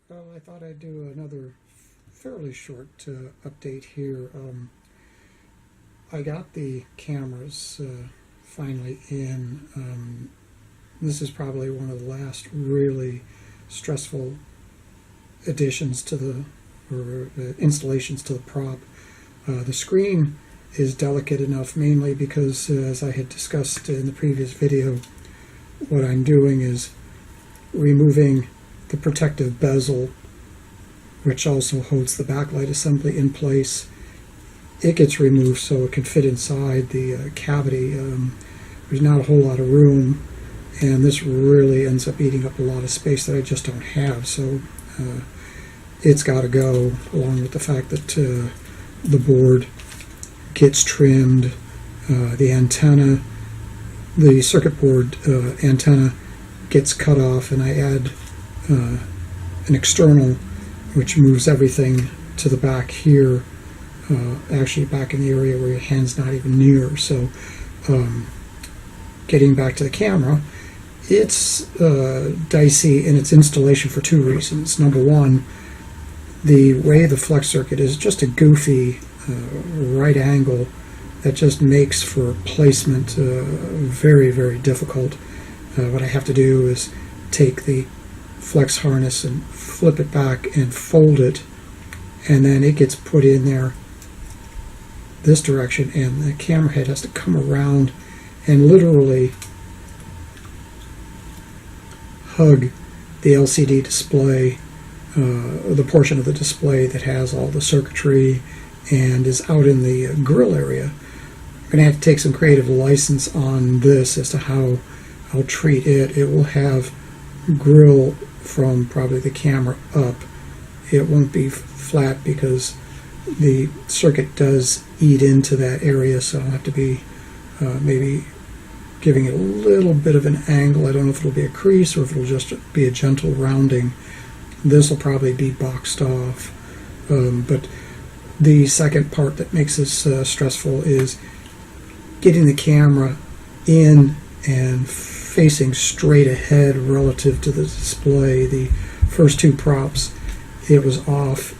Well, I thought I'd do another fairly short update here. I got the cameras finally in. This is probably one of the last really stressful additions to the, or installations to the prop. The screen is delicate enough mainly because, as I had discussed in the previous video, what I'm doing is removing the protective bezel, which also holds the backlight assembly in place. It gets removed so it can fit inside the cavity. There's not a whole lot of room, and this really ends up eating up a lot of space that I just don't have. So it's got to go, along with the fact that the board gets trimmed, the antenna, the circuit board antenna gets cut off, and I add an external which moves everything to the back here, actually back in the area where your hand's not even near. So getting back to the camera, it's dicey in its installation for two reasons. Number one, the way the flex circuit is just a goofy right angle that just makes for placement very, very difficult. What I have to do is take the flex harness and flip it back and fold it, and then it gets put in there this direction, and the camera head has to come around and literally hug the LCD display, the portion of the display that has all the circuitry and is out in the grill area. I'm going to have to take some creative license on this as to how I'll treat it. It will have grill from probably the camera up. It won't be flat because the circuit does eat into that area, so I'll have to be maybe giving it a little bit of an angle. I don't know if it'll be a crease or if it'll just be a gentle rounding. This will probably be boxed off, but the second part that makes this stressful is getting the camera in and facing straight ahead relative to the display. The first two props, it was off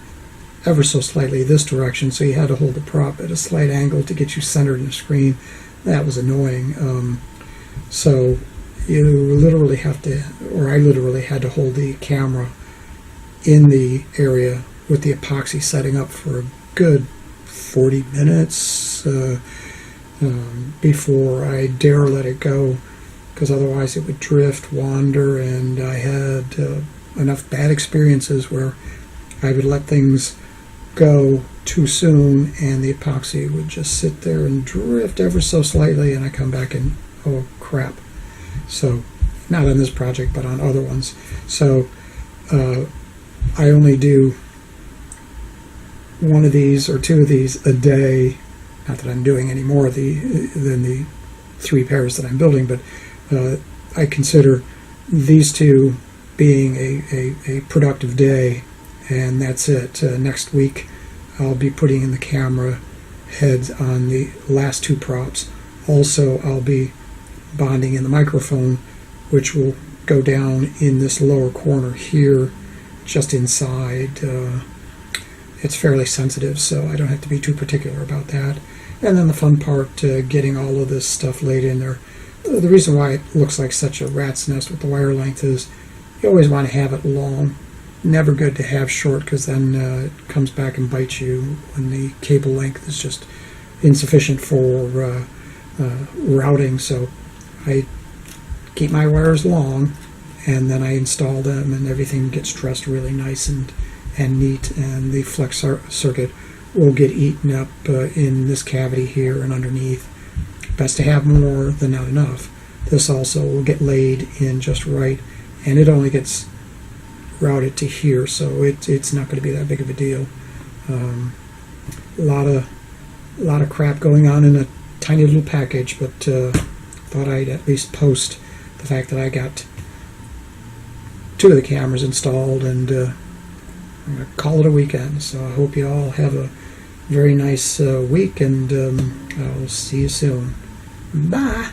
ever so slightly this direction, so you had to hold the prop at a slight angle to get you centered in the screen. That was annoying. So you literally have to, or I literally had to hold the camera in the area with the epoxy setting up for a good 40 minutes before I dare let it go, because otherwise it would drift, wander, and I had enough bad experiences where I would let things go too soon and the epoxy would just sit there and drift ever so slightly, and I come back and, oh crap. So not on this project but on other ones. So I only do one of these or two of these a day. Not that I'm doing any more than the 3 pairs that I'm building, but I consider these two being a productive day, and that's it. Next week I'll be putting in the camera heads on the last 2 props. Also, I'll be bonding in the microphone, which will go down in this lower corner here, just inside. It's fairly sensitive, so I don't have to be too particular about that. And then the fun part, getting all of this stuff laid in there. The reason why it looks like such a rat's nest with the wire length is you always want to have it long. Never good to have short, because then it comes back and bites you when the cable length is just insufficient for routing. So I keep my wires long, and then I install them, and everything gets dressed really nice and neat, and the flex circuit will get eaten up in this cavity here and underneath. Best to have more than not enough. This also will get laid in just right, and it only gets routed to here, so it's not going to be that big of a deal. A lot of crap going on in a tiny little package, but thought I'd at least post the fact that I got 2 of the cameras installed, and I'm going to call it a weekend. So I hope you all have a very nice week, and I'll see you soon. Bye!